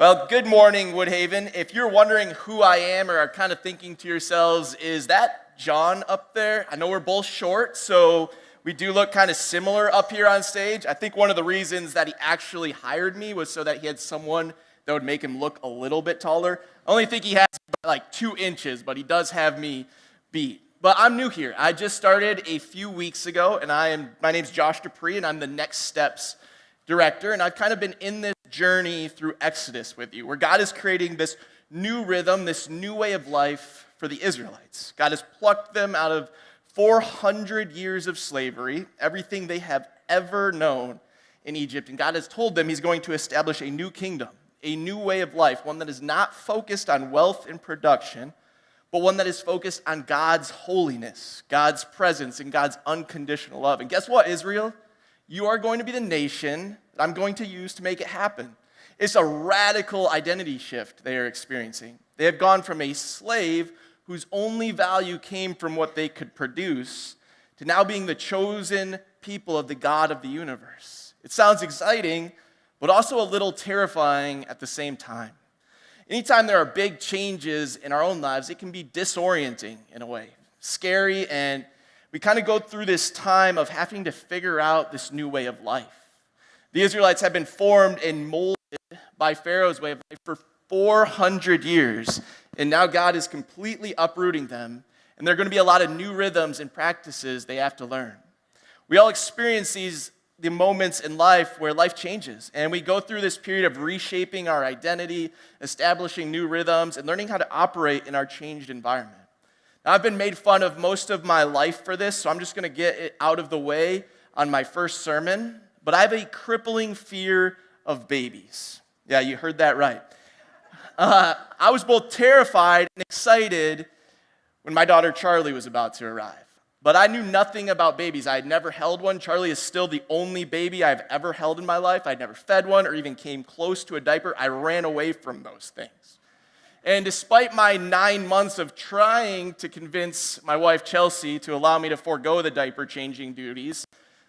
Well, good morning, Woodhaven. If you're wondering who I am or are kind of thinking to yourselves, is that John up there? I know we're both short, so we do look kind of similar up here on stage. I think one of the reasons that he actually hired me was so that he had someone that would make him look a little bit taller. I only think he has like 2 inches, but he does have me beat. But I'm new here. I just started a few weeks ago, and my name's Josh Dupree, and I'm the Next Steps director, and I've kind of been in this journey through Exodus with you, where God is creating this new rhythm, this new way of life for the Israelites. God has plucked them out of 400 years of slavery, everything they have ever known in Egypt, and God has told them he's going to establish a new kingdom, a new way of life, one that is not focused on wealth and production, but one that is focused on God's holiness, God's presence, and God's unconditional love. And guess what, Israel? You are going to be the nation that I'm going to use to make it happen. It's a radical identity shift they are experiencing. They have gone from a slave whose only value came from what they could produce to now being the chosen people of the God of the universe. It sounds exciting, but also a little terrifying at the same time. Anytime there are big changes in our own lives, it can be disorienting in a way, scary, and we kind of go through this time of having to figure out this new way of life. The Israelites have been formed and molded by Pharaoh's way of life for 400 years, and now God is completely uprooting them, and there are going to be a lot of new rhythms and practices they have to learn. We all experience the moments in life where life changes, and we go through this period of reshaping our identity, establishing new rhythms, and learning how to operate in our changed environment. Now, I've been made fun of most of my life for this, so I'm just going to get it out of the way on my first sermon. But I have a crippling fear of babies. Yeah, you heard that right. I was both terrified and excited when my daughter Charlie was about to arrive. But I knew nothing about babies. I had never held one. Charlie is still the only baby I've ever held in my life. I'd never fed one or even came close to a diaper. I ran away from those things. And despite my 9 months of trying to convince my wife Chelsea to allow me to forego the diaper changing duties,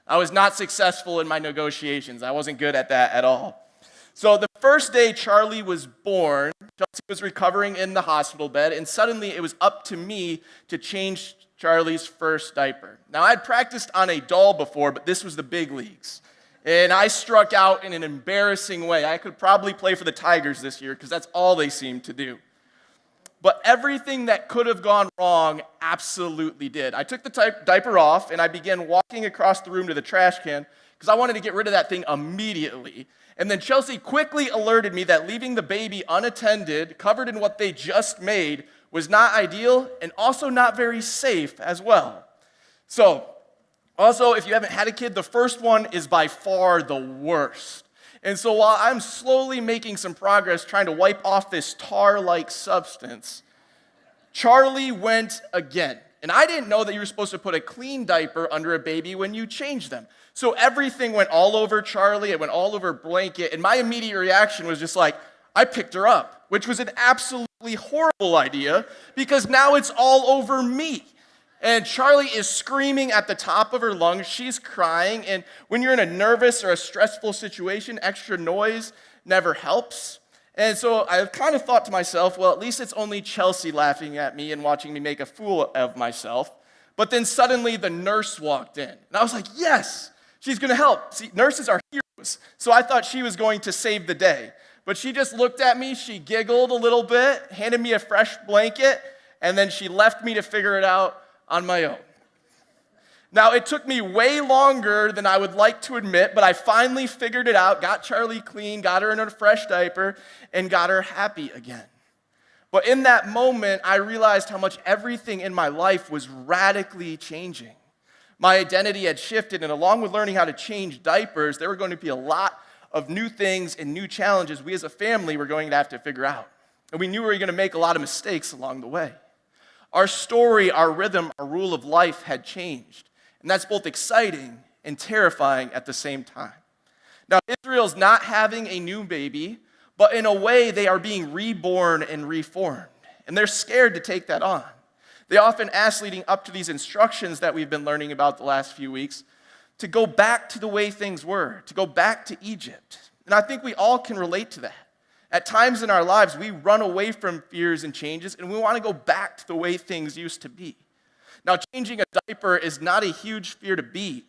I was not successful in my negotiations. I wasn't good at that at all. So the first day Charlie was born, Chelsea was recovering in the hospital bed, and suddenly it was up to me to change Charlie's first diaper. Now, I'd practiced on a doll before, but this was the big leagues. And I struck out in an embarrassing way. I could probably play for the Tigers this year because that's all they seem to do. But everything that could have gone wrong absolutely did. I took the diaper off, and I began walking across the room to the trash can because I wanted to get rid of that thing immediately. And then Chelsea quickly alerted me that leaving the baby unattended, covered in what they just made, was not ideal and also not very safe as well. So, also, if you haven't had a kid, the first one is by far the worst. And so while I'm slowly making some progress trying to wipe off this tar-like substance, Charlie went again. And I didn't know that you were supposed to put a clean diaper under a baby when you change them. So everything went all over Charlie, it went all over blanket, and my immediate reaction was just like, I picked her up, which was an absolutely horrible idea because now it's all over me. And Charlie is screaming at the top of her lungs. She's crying. And when you're in a nervous or a stressful situation, extra noise never helps. And so I kind of thought to myself, well, at least it's only Chelsea laughing at me and watching me make a fool of myself. But then suddenly the nurse walked in. And I was like, yes, she's going to help. See, nurses are heroes. So I thought she was going to save the day. But she just looked at me, she giggled a little bit, handed me a fresh blanket, and then she left me to figure it out on my own. Now, it took me way longer than I would like to admit, but I finally figured it out, got Charlie clean, got her in a fresh diaper, and got her happy again. But in that moment, I realized how much everything in my life was radically changing. My identity had shifted, and along with learning how to change diapers, there were going to be a lot of new things and new challenges we as a family were going to have to figure out. And we knew we were going to make a lot of mistakes along the way. Our story, our rhythm, our rule of life had changed. And that's both exciting and terrifying at the same time. Now, Israel's not having a new baby, but in a way, they are being reborn and reformed. And they're scared to take that on. They often ask, leading up to these instructions that we've been learning about the last few weeks, to go back to the way things were, to go back to Egypt. And I think we all can relate to that. At times in our lives, we run away from fears and changes, and we want to go back to the way things used to be. Now, changing a diaper is not a huge fear to beat,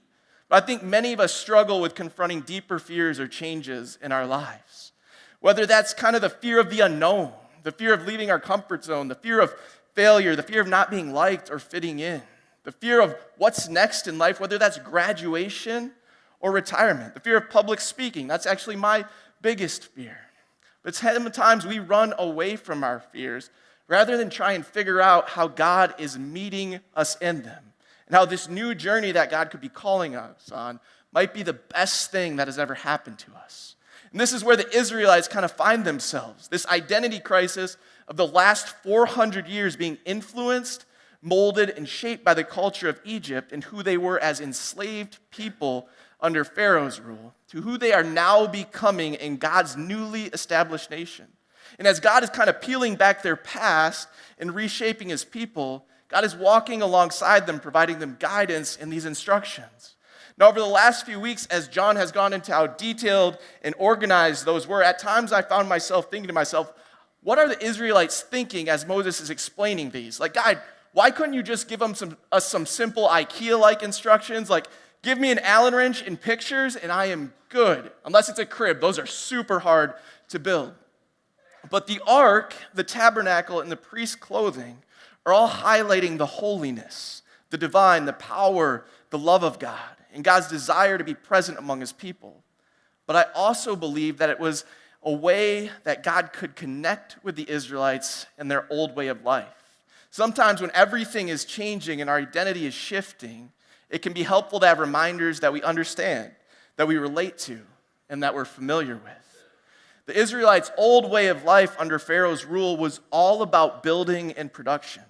but I think many of us struggle with confronting deeper fears or changes in our lives. Whether that's kind of the fear of the unknown, the fear of leaving our comfort zone, the fear of failure, the fear of not being liked or fitting in, the fear of what's next in life, whether that's graduation or retirement, the fear of public speaking. That's actually my biggest fear. But sometimes we run away from our fears rather than try and figure out how God is meeting us in them and how this new journey that God could be calling us on might be the best thing that has ever happened to us. And this is where the Israelites kind of find themselves, this identity crisis of the last 400 years being influenced, molded, and shaped by the culture of Egypt and who they were as enslaved people under Pharaoh's rule to who they are now becoming in God's newly established nation. And as God is kind of peeling back their past and reshaping his people, God is walking alongside them, providing them guidance in these instructions. Now, over the last few weeks, as John has gone into how detailed and organized those were, at times I found myself thinking to myself, what are the Israelites thinking as Moses is explaining these? Like, God, why couldn't you just give them some simple IKEA-like instructions? Like, give me an Allen wrench and pictures, and I am good. Unless it's a crib. Those are super hard to build. But the ark, the tabernacle, and the priest's clothing are all highlighting the holiness, the divine, the power, the love of God, and God's desire to be present among his people. But I also believe that it was a way that God could connect with the Israelites and their old way of life. Sometimes when everything is changing and our identity is shifting, it can be helpful to have reminders that we understand, that we relate to, and that we're familiar with. The Israelites' old way of life under Pharaoh's rule was all about building and production.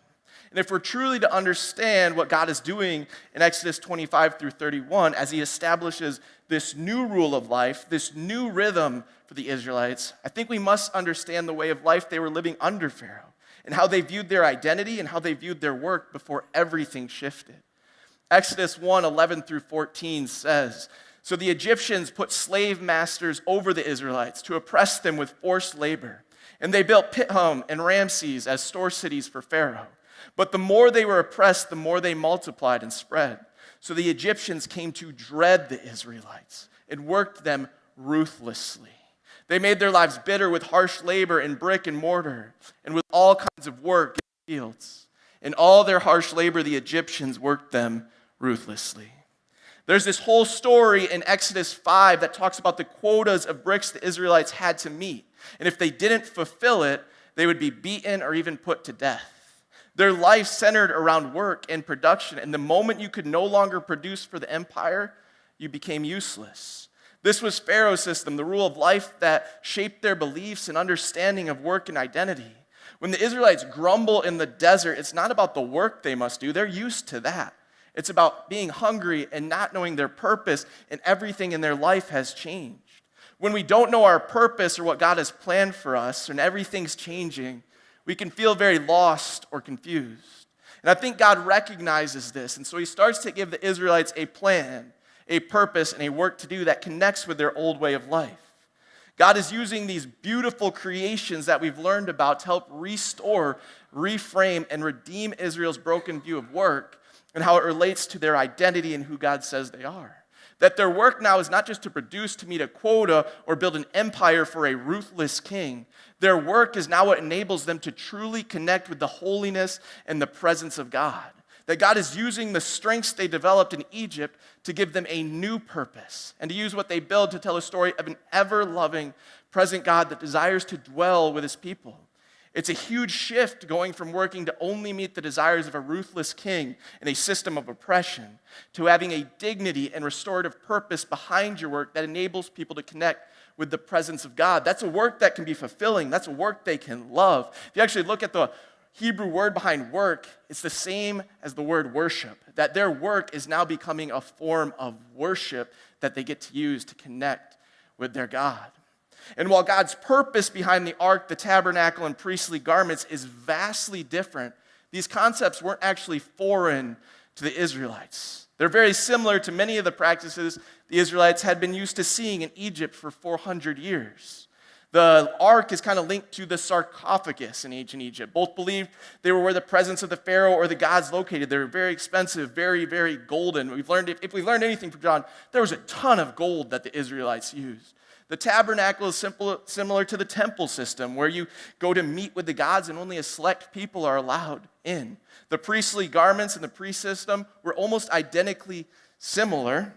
And if we're truly to understand what God is doing in Exodus 25 through 31, as he establishes this new rule of life, this new rhythm for the Israelites, I think we must understand the way of life they were living under Pharaoh and how they viewed their identity and how they viewed their work before everything shifted. Exodus 1:11 through 14 says, "So the Egyptians put slave masters over the Israelites to oppress them with forced labor. And they built Pithom and Ramses as store cities for Pharaoh. But the more they were oppressed, the more they multiplied and spread. So the Egyptians came to dread the Israelites and worked them ruthlessly. They made their lives bitter with harsh labor in brick and mortar and with all kinds of work in the fields. In all their harsh labor, the Egyptians worked them ruthlessly." There's this whole story in Exodus 5 that talks about the quotas of bricks the Israelites had to meet. And if they didn't fulfill it, they would be beaten or even put to death. Their life centered around work and production, and the moment you could no longer produce for the empire, you became useless. This was Pharaoh's system, the rule of life that shaped their beliefs and understanding of work and identity. When the Israelites grumble in the desert, it's not about the work they must do. They're used to that. It's about being hungry and not knowing their purpose, and everything in their life has changed. When we don't know our purpose or what God has planned for us, and everything's changing, we can feel very lost or confused. And I think God recognizes this, and so he starts to give the Israelites a plan, a purpose, and a work to do that connects with their old way of life. God is using these beautiful creations that we've learned about to help restore, reframe, and redeem Israel's broken view of work and how it relates to their identity and who God says they are. That their work now is not just to produce to meet a quota or build an empire for a ruthless king. Their work is now what enables them to truly connect with the holiness and the presence of God. That God is using the strengths they developed in Egypt to give them a new purpose and to use what they build to tell a story of an ever-loving, present God that desires to dwell with his people. It's a huge shift going from working to only meet the desires of a ruthless king in a system of oppression to having a dignity and restorative purpose behind your work that enables people to connect with the presence of God. That's a work that can be fulfilling. That's a work they can love. If you actually look at the Hebrew word behind work, it's the same as the word worship. That their work is now becoming a form of worship that they get to use to connect with their God. And while God's purpose behind the ark, the tabernacle, and priestly garments is vastly different, these concepts weren't actually foreign to the Israelites. They're very similar to many of the practices the Israelites had been used to seeing in Egypt for 400 years. The ark is kind of linked to the sarcophagus in ancient Egypt. Both believed they were where the presence of the pharaoh or the gods located. They were very expensive, very, very golden. If we've learned anything from John, there was a ton of gold that the Israelites used. The tabernacle is similar to the temple system, where you go to meet with the gods and only a select people are allowed in. The priestly garments in the priest system were almost identically similar,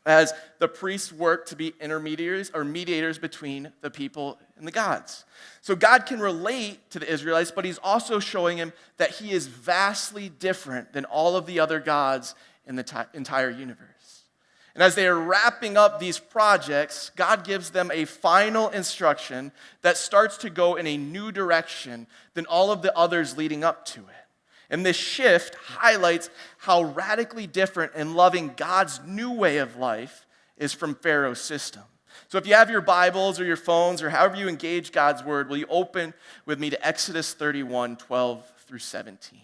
as the priests worked to be intermediaries or mediators between the people and the gods. So God can relate to the Israelites, but he's also showing him that he is vastly different than all of the other gods in the entire universe. And as they are wrapping up these projects, God gives them a final instruction that starts to go in a new direction than all of the others leading up to it. And this shift highlights how radically different and loving God's new way of life is from Pharaoh's system. So if you have your Bibles or your phones or however you engage God's word, will you open with me to Exodus 31, 12 through 17.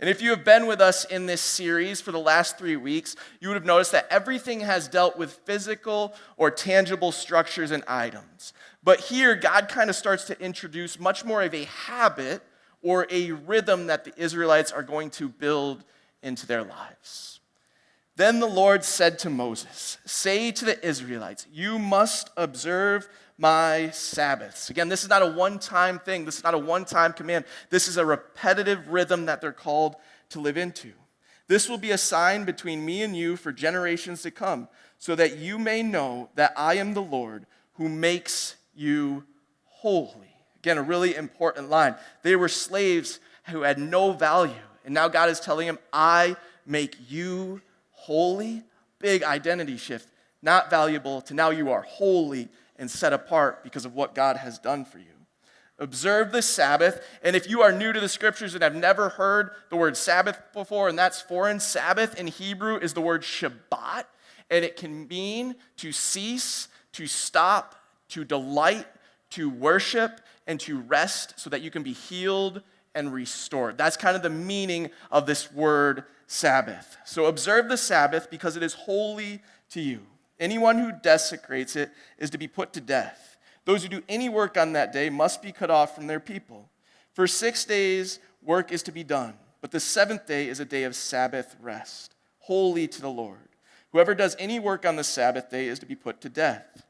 And if you have been with us in this series for the last 3 weeks, you would have noticed that everything has dealt with physical or tangible structures and items. But here, God kind of starts to introduce much more of a habit or a rhythm that the Israelites are going to build into their lives. Then the Lord said to Moses, "Say to the Israelites, you must observe my Sabbaths." Again, this is not a one-time thing. This is not a one-time command. This is a repetitive rhythm that they're called to live into. "This will be a sign between me and you for generations to come, so that you may know that I am the Lord who makes you holy." Again, a really important line. They were slaves who had no value. And now God is telling them, I make you holy. Big identity shift. Not valuable to now you are holy and set apart because of what God has done for you. Observe the Sabbath. And if you are new to the scriptures and have never heard the word Sabbath before, and that's foreign, Sabbath in Hebrew is the word Shabbat. And it can mean to cease, to stop, to delight, to worship, and to rest so that you can be healed and restored. That's kind of the meaning of this word Sabbath. So observe the Sabbath because it is holy to you. Anyone who desecrates it is to be put to death. Those who do any work on that day must be cut off from their people. For 6 days work is to be done, but the seventh day is a day of Sabbath rest, holy to the Lord. Whoever does any work on the Sabbath day is to be put to death.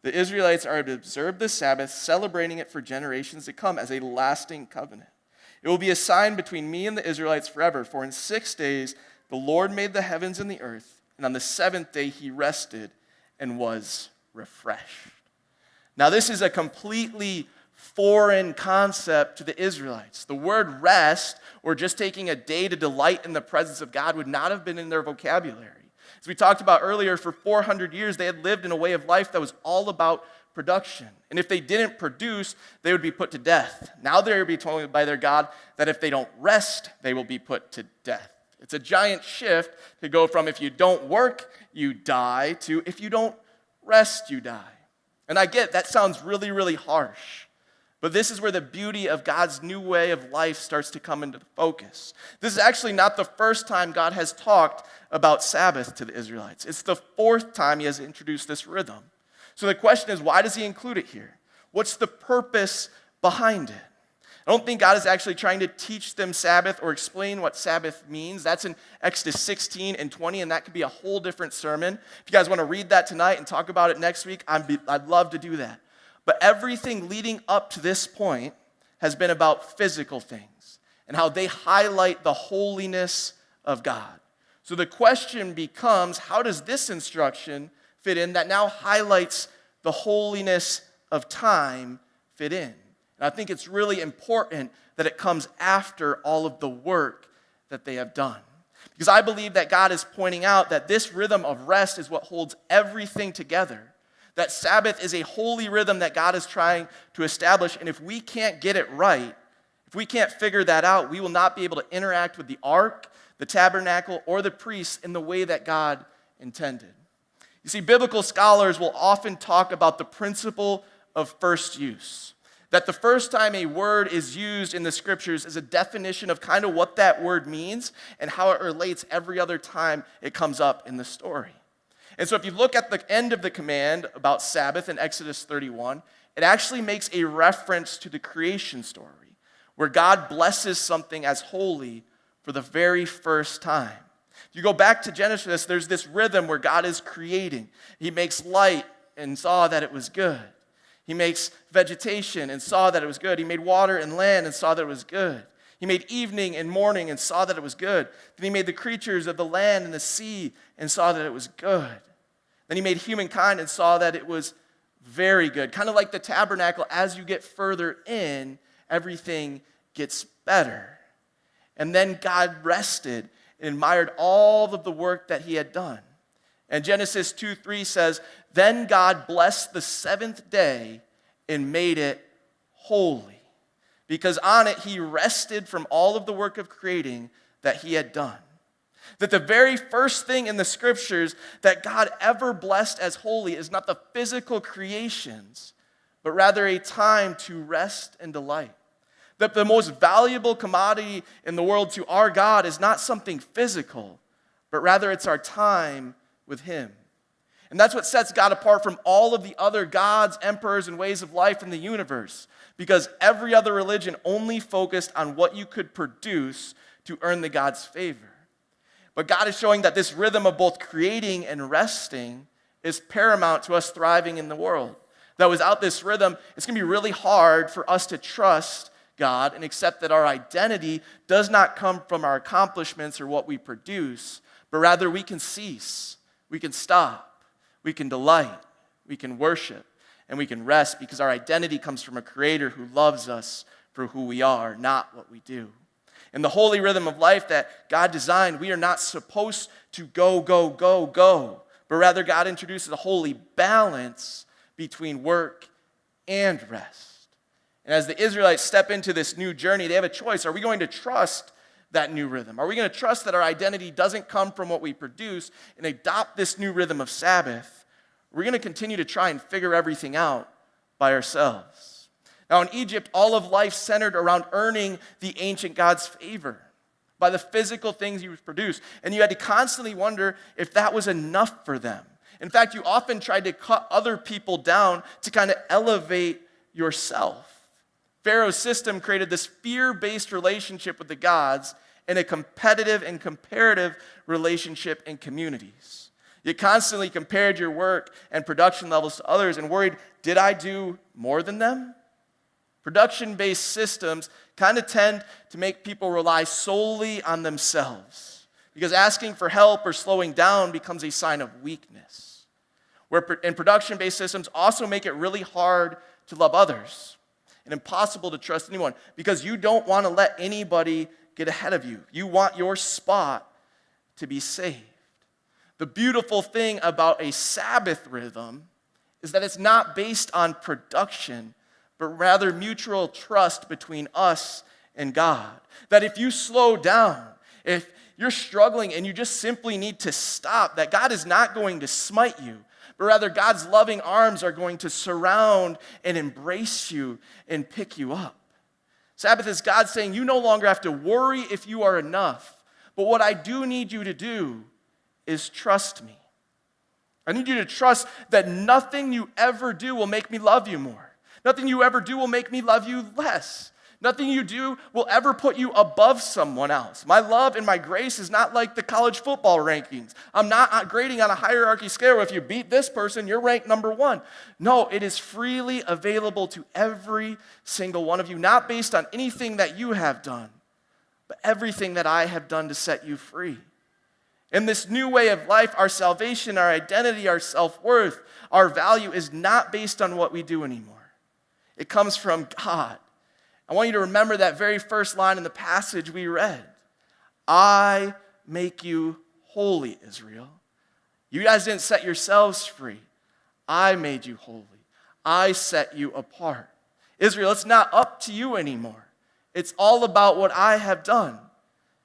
The Israelites are to observe the Sabbath, celebrating it for generations to come as a lasting covenant. It will be a sign between me and the Israelites forever, for in 6 days the Lord made the heavens and the earth, and on the seventh day he rested and was refreshed. Now this is a completely foreign concept to the Israelites. The word rest, or just taking a day to delight in the presence of God, would not have been in their vocabulary. As we talked about earlier, for 400 years, they had lived in a way of life that was all about production. And if they didn't produce, they would be put to death. Now they're being told by their God that if they don't rest, they will be put to death. It's a giant shift to go from if you don't work, you die, to if you don't rest, you die. And I get that sounds really, really harsh. But this is where the beauty of God's new way of life starts to come into focus. This is actually not the first time God has talked about Sabbath to the Israelites. It's the fourth time he has introduced this rhythm. So the question is, why does he include it here? What's the purpose behind it? I don't think God is actually trying to teach them Sabbath or explain what Sabbath means. That's in Exodus 16 and 20, and that could be a whole different sermon. If you guys want to read that tonight and talk about it next week, I'd love to do that. But everything leading up to this point has been about physical things and how they highlight the holiness of God. So the question becomes, how does this instruction fit in that now highlights the holiness of time fit in? And I think it's really important that it comes after all of the work that they have done. Because I believe that God is pointing out that this rhythm of rest is what holds everything together. That Sabbath is a holy rhythm that God is trying to establish, and if we can't get it right, if we can't figure that out, we will not be able to interact with the ark, the tabernacle, or the priests in the way that God intended. You see, biblical scholars will often talk about the principle of first use. That the first time a word is used in the scriptures is a definition of kind of what that word means and how it relates every other time it comes up in the story. And so if you look at the end of the command about Sabbath in Exodus 31, it actually makes a reference to the creation story, where God blesses something as holy for the very first time. If you go back to Genesis, there's this rhythm where God is creating. He makes light and saw that it was good. He makes vegetation and saw that it was good. He made water and land and saw that it was good. He made evening and morning and saw that it was good. Then he made the creatures of the land and the sea and saw that it was good. Then he made humankind and saw that it was very good. Kind of like the tabernacle, as you get further in, everything gets better. And then God rested and admired all of the work that he had done. And Genesis 2:3 says, "Then God blessed the seventh day and made it holy, because on it he rested from all of the work of creating that he had done." That the very first thing in the scriptures that God ever blessed as holy is not the physical creations, but rather a time to rest and delight. That the most valuable commodity in the world to our God is not something physical, but rather it's our time with him. And that's what sets God apart from all of the other gods, emperors, and ways of life in the universe. Because every other religion only focused on what you could produce to earn the God's favor. But God is showing that this rhythm of both creating and resting is paramount to us thriving in the world. That without this rhythm, it's going to be really hard for us to trust God and accept that our identity does not come from our accomplishments or what we produce, but rather we can cease, we can stop, we can delight, we can worship, and we can rest because our identity comes from a creator who loves us for who we are, not what we do. In the holy rhythm of life that God designed, we are not supposed to go, but rather God introduces a holy balance between work and rest. And as the Israelites step into this new journey, they have a choice. Are we going to trust that new rhythm? Are we going to trust that our identity doesn't come from what we produce and adopt this new rhythm of Sabbath? We're going to continue to try and figure everything out by ourselves. Now in Egypt, all of life centered around earning the ancient God's favor by the physical things he would produce. And you had to constantly wonder if that was enough for them. In fact, you often tried to cut other people down to kind of elevate yourself. Pharaoh's system created this fear-based relationship with the gods and a competitive and comparative relationship in communities. You constantly compared your work and production levels to others and worried, did I do more than them? Production-based systems kind of tend to make people rely solely on themselves because asking for help or slowing down becomes a sign of weakness. And production-based systems also make it really hard to love others and impossible to trust anyone because you don't want to let anybody get ahead of you. You want your spot to be saved. The beautiful thing about a Sabbath rhythm is that it's not based on production, but rather mutual trust between us and God. That if you slow down, if you're struggling and you just simply need to stop, that God is not going to smite you, but rather God's loving arms are going to surround and embrace you and pick you up. Sabbath is God saying, you no longer have to worry if you are enough, but what I do need you to do is trust me. I need you to trust that nothing you ever do will make me love you more. Nothing you ever do will make me love you less. Nothing you do will ever put you above someone else. My love and my grace is not like the college football rankings. I'm not grading on a hierarchy scale where if you beat this person, you're ranked number one. No, it is freely available to every single one of you, not based on anything that you have done, but everything that I have done to set you free. In this new way of life, our salvation, our identity, our self-worth, our value is not based on what we do anymore. It comes from God. I want you to remember that very first line in the passage we read. I make you holy, Israel. You guys didn't set yourselves free. I made you holy. I set you apart. Israel, it's not up to you anymore. It's all about what I have done.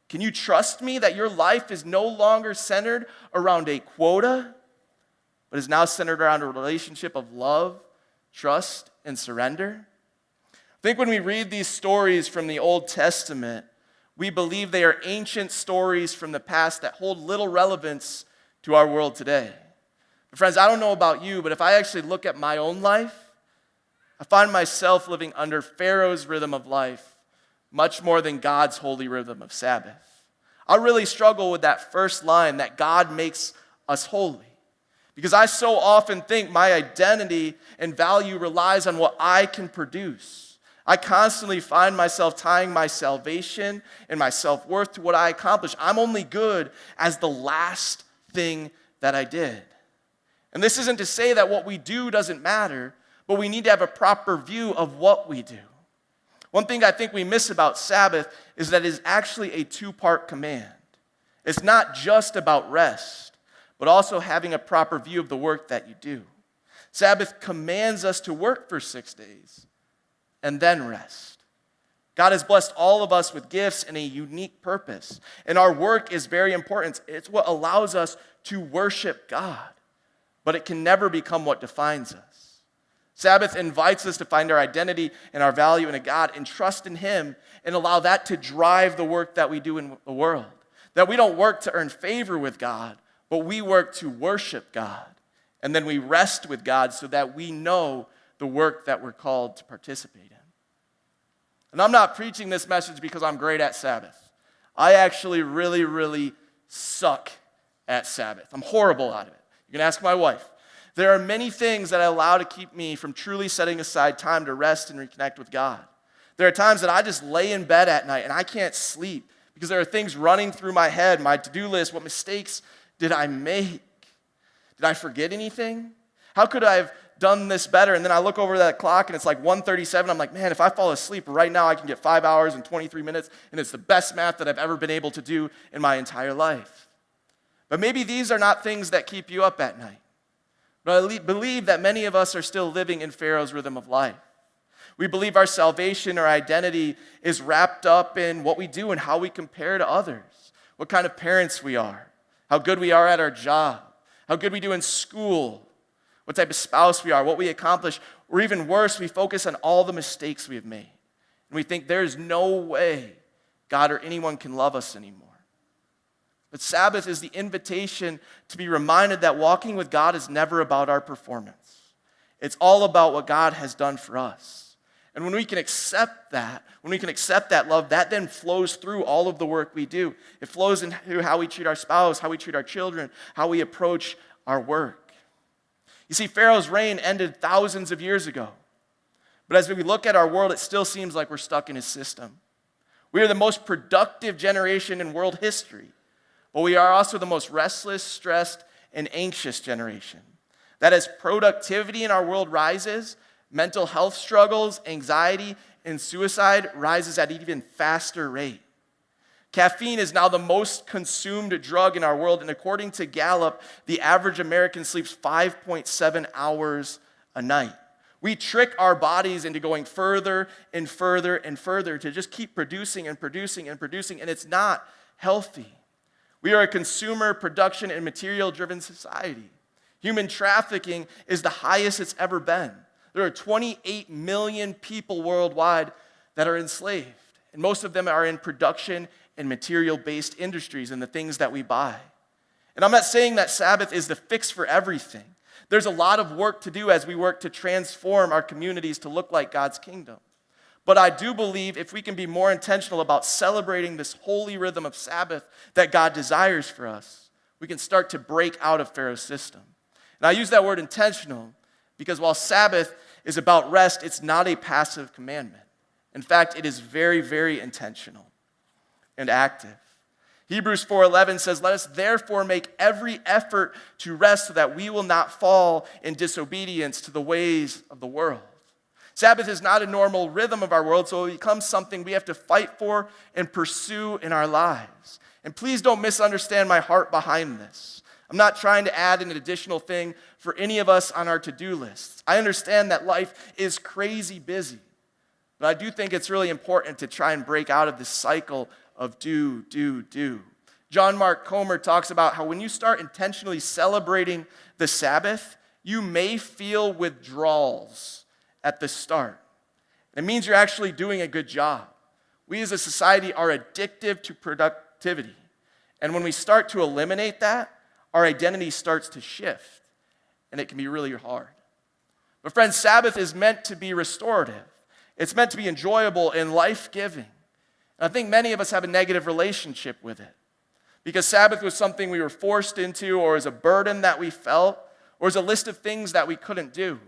Can you trust me that your life is no longer centered around a quota, but is now centered around a relationship of love, trust, and surrender? I think when we read these stories from the Old Testament, we believe they are ancient stories from the past that hold little relevance to our world today. But friends, I don't know about you, but if I actually look at my own life, I find myself living under Pharaoh's rhythm of life much more than God's holy rhythm of Sabbath. I really struggle with that first line, that God makes us holy, because I so often think my identity and value relies on what I can produce. I constantly find myself tying my salvation and my self-worth to what I accomplish. I'm only good as the last thing that I did. And this isn't to say that what we do doesn't matter, but we need to have a proper view of what we do. One thing I think we miss about Sabbath is that it is actually a two-part command. It's not just about rest, but also having a proper view of the work that you do. Sabbath commands us to work for 6 days and then rest. God has blessed all of us with gifts and a unique purpose, and our work is very important. It's what allows us to worship God, but it can never become what defines us. Sabbath invites us to find our identity and our value in a God and trust in Him and allow that to drive the work that we do in the world. That we don't work to earn favor with God, but we work to worship God. And then we rest with God so that we know the work that we're called to participate in. And I'm not preaching this message because I'm great at Sabbath. I actually really, really suck at Sabbath. I'm horrible at it. You can ask my wife. There are many things that I allow to keep me from truly setting aside time to rest and reconnect with God. There are times that I just lay in bed at night and I can't sleep because there are things running through my head, my to-do list. What mistakes did I make? Did I forget anything? How could I have done this better? And then I look over that clock and it's like 1:37. I'm like, man, if I fall asleep right now, I can get 5 hours and 23 minutes, and it's the best math that I've ever been able to do in my entire life. But maybe these are not things that keep you up at night. But I believe that many of us are still living in Pharaoh's rhythm of life. We believe our salvation, our identity is wrapped up in what we do and how we compare to others, what kind of parents we are, how good we are at our job, how good we do in school, what type of spouse we are, what we accomplish, or even worse, we focus on all the mistakes we have made. And we think there's no way God or anyone can love us anymore. But Sabbath is the invitation to be reminded that walking with God is never about our performance. It's all about what God has done for us. And when we can accept that, love, that then flows through all of the work we do. It flows into how we treat our spouse, how we treat our children, how we approach our work. You see, Pharaoh's reign ended thousands of years ago. But as we look at our world, it still seems like we're stuck in his system. We are the most productive generation in world history, but we are also the most restless, stressed, and anxious generation. That as productivity in our world rises, mental health struggles, anxiety, and suicide rises at an even faster rate. Caffeine is now the most consumed drug in our world, and according to Gallup, the average American sleeps 5.7 hours a night. We trick our bodies into going further and further and further to just keep producing and producing and producing, and it's not healthy. We are a consumer, production, and material-driven society. Human trafficking is the highest it's ever been. There are 28 million people worldwide that are enslaved, and most of them are in production and material-based industries and the things that we buy. And I'm not saying that Sabbath is the fix for everything. There's a lot of work to do as we work to transform our communities to look like God's kingdom. But I do believe if we can be more intentional about celebrating this holy rhythm of Sabbath that God desires for us, we can start to break out of Pharaoh's system. And I use that word intentional because while Sabbath is about rest, it's not a passive commandment. In fact, it is very, very intentional and active. Hebrews 4:11 says, "Let us therefore make every effort to rest so that we will not fall in disobedience to the ways of the world." Sabbath is not a normal rhythm of our world, so it becomes something we have to fight for and pursue in our lives. And please don't misunderstand my heart behind this. I'm not trying to add an additional thing for any of us on our to-do lists. I understand that life is crazy busy, but I do think it's really important to try and break out of this cycle of do. John Mark Comer talks about how when you start intentionally celebrating the Sabbath, you may feel withdrawals at the start. It means you're actually doing a good job. We as a society are addictive to productivity. And when we start to eliminate that, our identity starts to shift, and it can be really hard. But friends, Sabbath is meant to be restorative. It's meant to be enjoyable and life-giving. And I think many of us have a negative relationship with it because Sabbath was something we were forced into, or as a burden that we felt, or as a list of things that we couldn't do.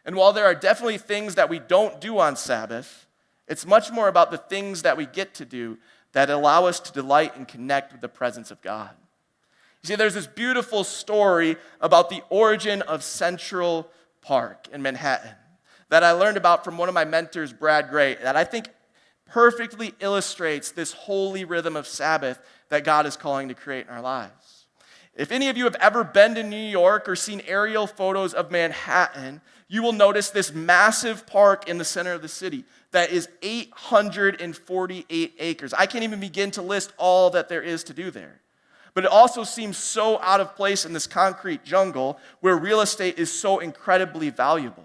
And while there are definitely things that we don't do on Sabbath, it's much more about the things that we get to do that allow us to delight and connect with the presence of God. You see, there's this beautiful story about the origin of Central Park in Manhattan that I learned about from one of my mentors, Brad Gray, that I think perfectly illustrates this holy rhythm of Sabbath that God is calling to create in our lives. If any of you have ever been to New York or seen aerial photos of Manhattan, you will notice this massive park in the center of the city that is 848 acres. I can't even begin to list all that there is to do there. But it also seems so out of place in this concrete jungle where real estate is so incredibly valuable.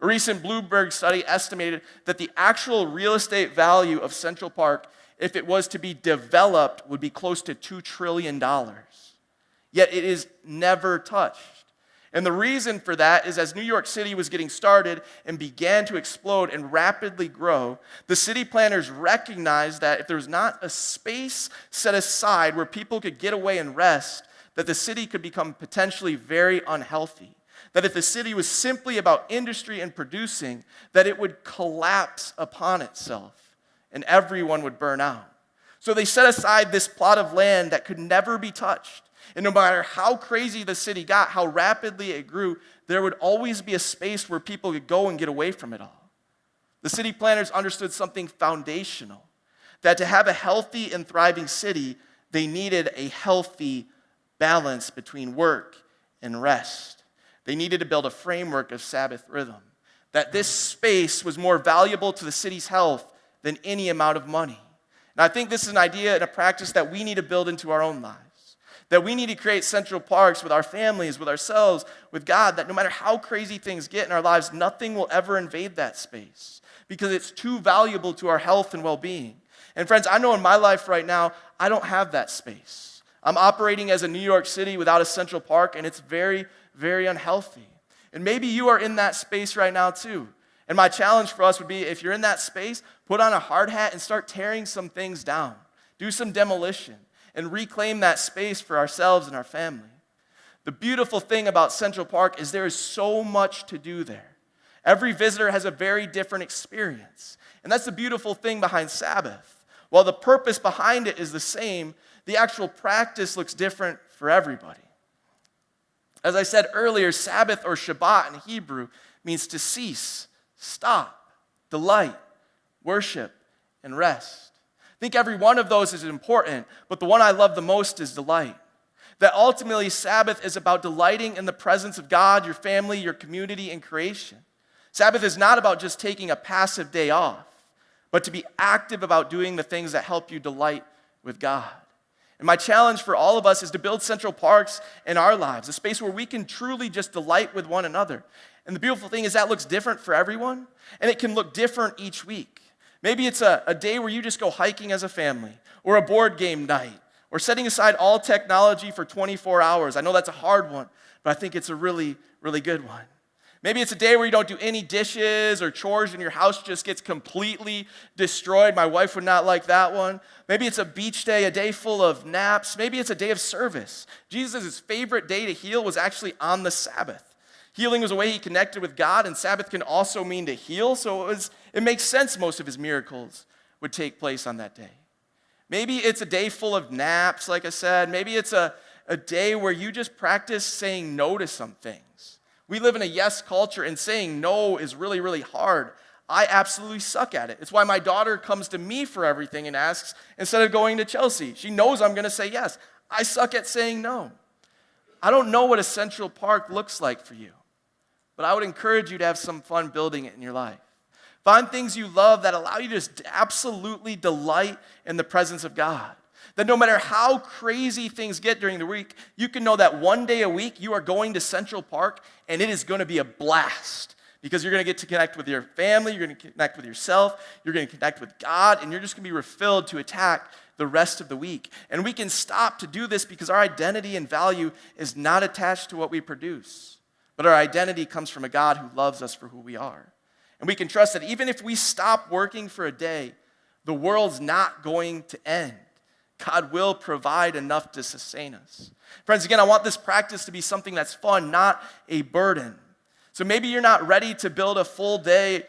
A recent Bloomberg study estimated that the actual real estate value of Central Park, if it was to be developed, would be close to $2 trillion. Yet it is never touched. And the reason for that is as New York City was getting started and began to explode and rapidly grow, the city planners recognized that if there was not a space set aside where people could get away and rest, that the city could become potentially very unhealthy. That if the city was simply about industry and producing, that it would collapse upon itself and everyone would burn out. So they set aside this plot of land that could never be touched. And no matter how crazy the city got, how rapidly it grew, there would always be a space where people could go and get away from it all. The city planners understood something foundational, that to have a healthy and thriving city, they needed a healthy balance between work and rest. They needed to build a framework of Sabbath rhythm, that this space was more valuable to the city's health than any amount of money. And I think this is an idea and a practice that we need to build into our own lives. That we need to create central parks with our families, with ourselves, with God, that no matter how crazy things get in our lives, nothing will ever invade that space because it's too valuable to our health and well-being. And friends, I know in my life right now, I don't have that space. I'm operating as a New York City without a central park, and it's very, very unhealthy. And maybe you are in that space right now too. And my challenge for us would be, if you're in that space, put on a hard hat and start tearing some things down. Do some demolition and reclaim that space for ourselves and our family. The beautiful thing about Central Park is there is so much to do there. Every visitor has a very different experience. And that's the beautiful thing behind Sabbath. While the purpose behind it is the same, the actual practice looks different for everybody. As I said earlier, Sabbath or Shabbat in Hebrew means to cease, stop, delight, worship, and rest. I think every one of those is important, but the one I love the most is delight. That ultimately Sabbath is about delighting in the presence of God, your family, your community, and creation. Sabbath is not about just taking a passive day off, but to be active about doing the things that help you delight with God. And my challenge for all of us is to build central parks in our lives, a space where we can truly just delight with one another. And the beautiful thing is that looks different for everyone, and it can look different each week. Maybe it's a day where you just go hiking as a family, or a board game night, or setting aside all technology for 24 hours. I know that's a hard one, but I think it's a really, really good one. Maybe it's a day where you don't do any dishes or chores and your house just gets completely destroyed. My wife would not like that one. Maybe it's a beach day, a day full of naps. Maybe it's a day of service. Jesus' favorite day to heal was actually on the Sabbath. Healing was a way he connected with God, and Sabbath can also mean to heal, so it makes sense most of his miracles would take place on that day. Maybe it's a day full of naps, like I said. Maybe it's a day where you just practice saying no to some things. We live in a yes culture, and saying no is really, really hard. I absolutely suck at it. It's why my daughter comes to me for everything and asks instead of going to Chelsea. She knows I'm going to say yes. I suck at saying no. I don't know what a central park looks like for you, but I would encourage you to have some fun building it in your life. Find things you love that allow you to just absolutely delight in the presence of God. That no matter how crazy things get during the week, you can know that one day a week you are going to Central Park and it is going to be a blast because you're going to get to connect with your family, you're going to connect with yourself, you're going to connect with God, and you're just going to be refilled to attack the rest of the week. And we can stop to do this because our identity and value is not attached to what we produce, but our identity comes from a God who loves us for who we are. And we can trust that even if we stop working for a day, the world's not going to end. God will provide enough to sustain us. Friends, again, I want this practice to be something that's fun, not a burden. So maybe you're not ready to build a full day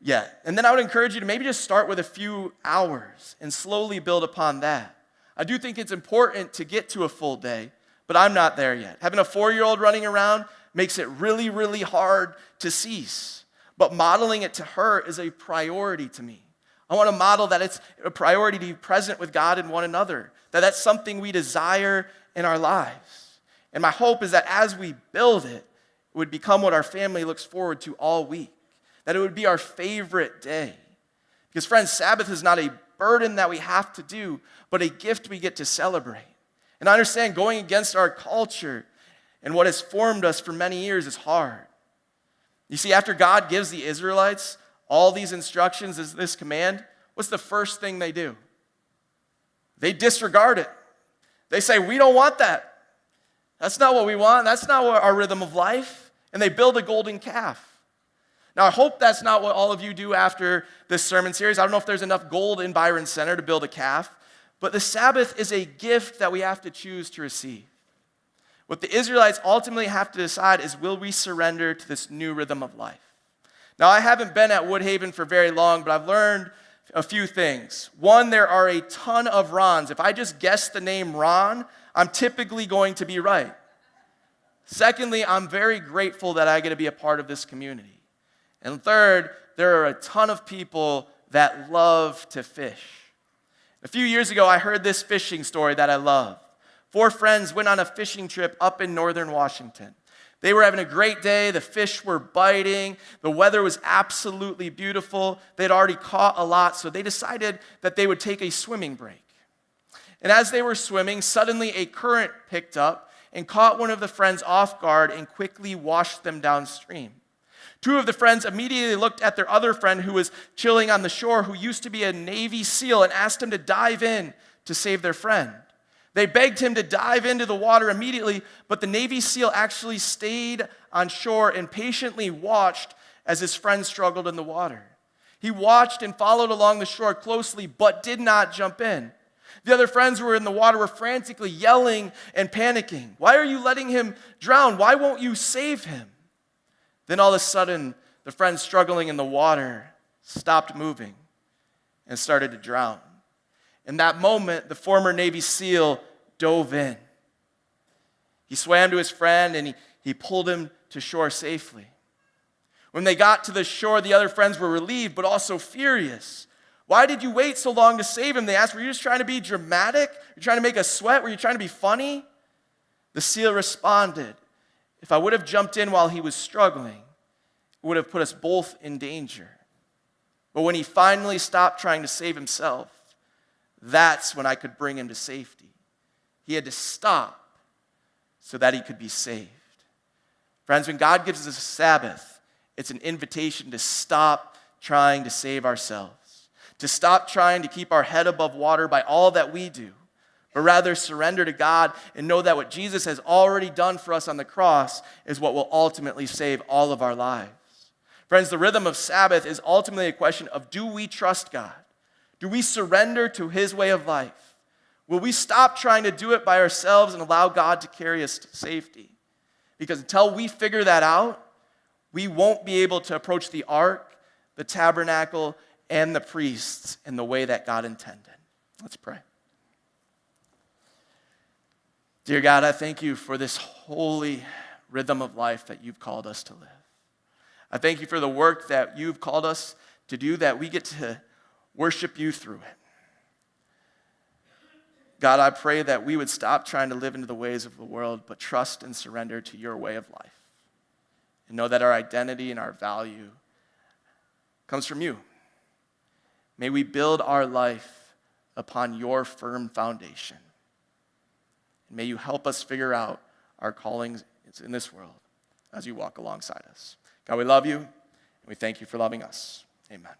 yet. And then I would encourage you to maybe just start with a few hours and slowly build upon that. I do think it's important to get to a full day, but I'm not there yet. Having a 4-year-old running around makes it really, really hard to cease. But modeling it to her is a priority to me. I want to model that it's a priority to be present with God and one another, that that's something we desire in our lives. And my hope is that as we build it, it would become what our family looks forward to all week, that it would be our favorite day. Because friends, Sabbath is not a burden that we have to do, but a gift we get to celebrate. And I understand going against our culture and what has formed us for many years is hard. You see, after God gives the Israelites all these instructions, is this command, what's the first thing they do? They disregard it. They say, we don't want that. That's not what we want. That's not our rhythm of life. And they build a golden calf. Now, I hope that's not what all of you do after this sermon series. I don't know if there's enough gold in Byron Center to build a calf, but the Sabbath is a gift that we have to choose to receive. What the Israelites ultimately have to decide is, will we surrender to this new rhythm of life? Now, I haven't been at Woodhaven for very long, but I've learned a few things. One, there are a ton of Rons. If I just guess the name Ron, I'm typically going to be right. Secondly, I'm very grateful that I get to be a part of this community. And third, there are a ton of people that love to fish. A few years ago, I heard this fishing story that I love. 4 friends went on a fishing trip up in northern Washington. They were having a great day. The fish were biting. The weather was absolutely beautiful. They'd already caught a lot, so they decided that they would take a swimming break. And as they were swimming, suddenly a current picked up and caught one of the friends off guard and quickly washed them downstream. 2 of the friends immediately looked at their other friend who was chilling on the shore, who used to be a Navy SEAL, and asked him to dive in to save their friend. They begged him to dive into the water immediately, but the Navy SEAL actually stayed on shore and patiently watched as his friend struggled in the water. He watched and followed along the shore closely, but did not jump in. The other friends who were in the water were frantically yelling and panicking. Why are you letting him drown? Why won't you save him? Then all of a sudden, the friend struggling in the water stopped moving and started to drown. In that moment, the former Navy SEAL dove in. He swam to his friend and he pulled him to shore safely. When they got to the shore, the other friends were relieved, but also furious. Why did you wait so long to save him? They asked, were you just trying to be dramatic? Were you trying to make us sweat? Were you trying to be funny? The SEAL responded, if I would have jumped in while he was struggling, it would have put us both in danger. But when he finally stopped trying to save himself, that's when I could bring him to safety. He had to stop so that he could be saved. Friends, when God gives us a Sabbath, it's an invitation to stop trying to save ourselves, to stop trying to keep our head above water by all that we do, but rather surrender to God and know that what Jesus has already done for us on the cross is what will ultimately save all of our lives. Friends, the rhythm of Sabbath is ultimately a question of, do we trust God? Do we surrender to his way of life? Will we stop trying to do it by ourselves and allow God to carry us to safety? Because until we figure that out, we won't be able to approach the ark, the tabernacle, and the priests in the way that God intended. Let's pray. Dear God, I thank you for this holy rhythm of life that you've called us to live. I thank you for the work that you've called us to do, that we get to worship you through it. God, I pray that we would stop trying to live into the ways of the world, but trust and surrender to your way of life. And know that our identity and our value comes from you. May we build our life upon your firm foundation. And may you help us figure out our callings in this world as you walk alongside us. God, we love you, and we thank you for loving us. Amen.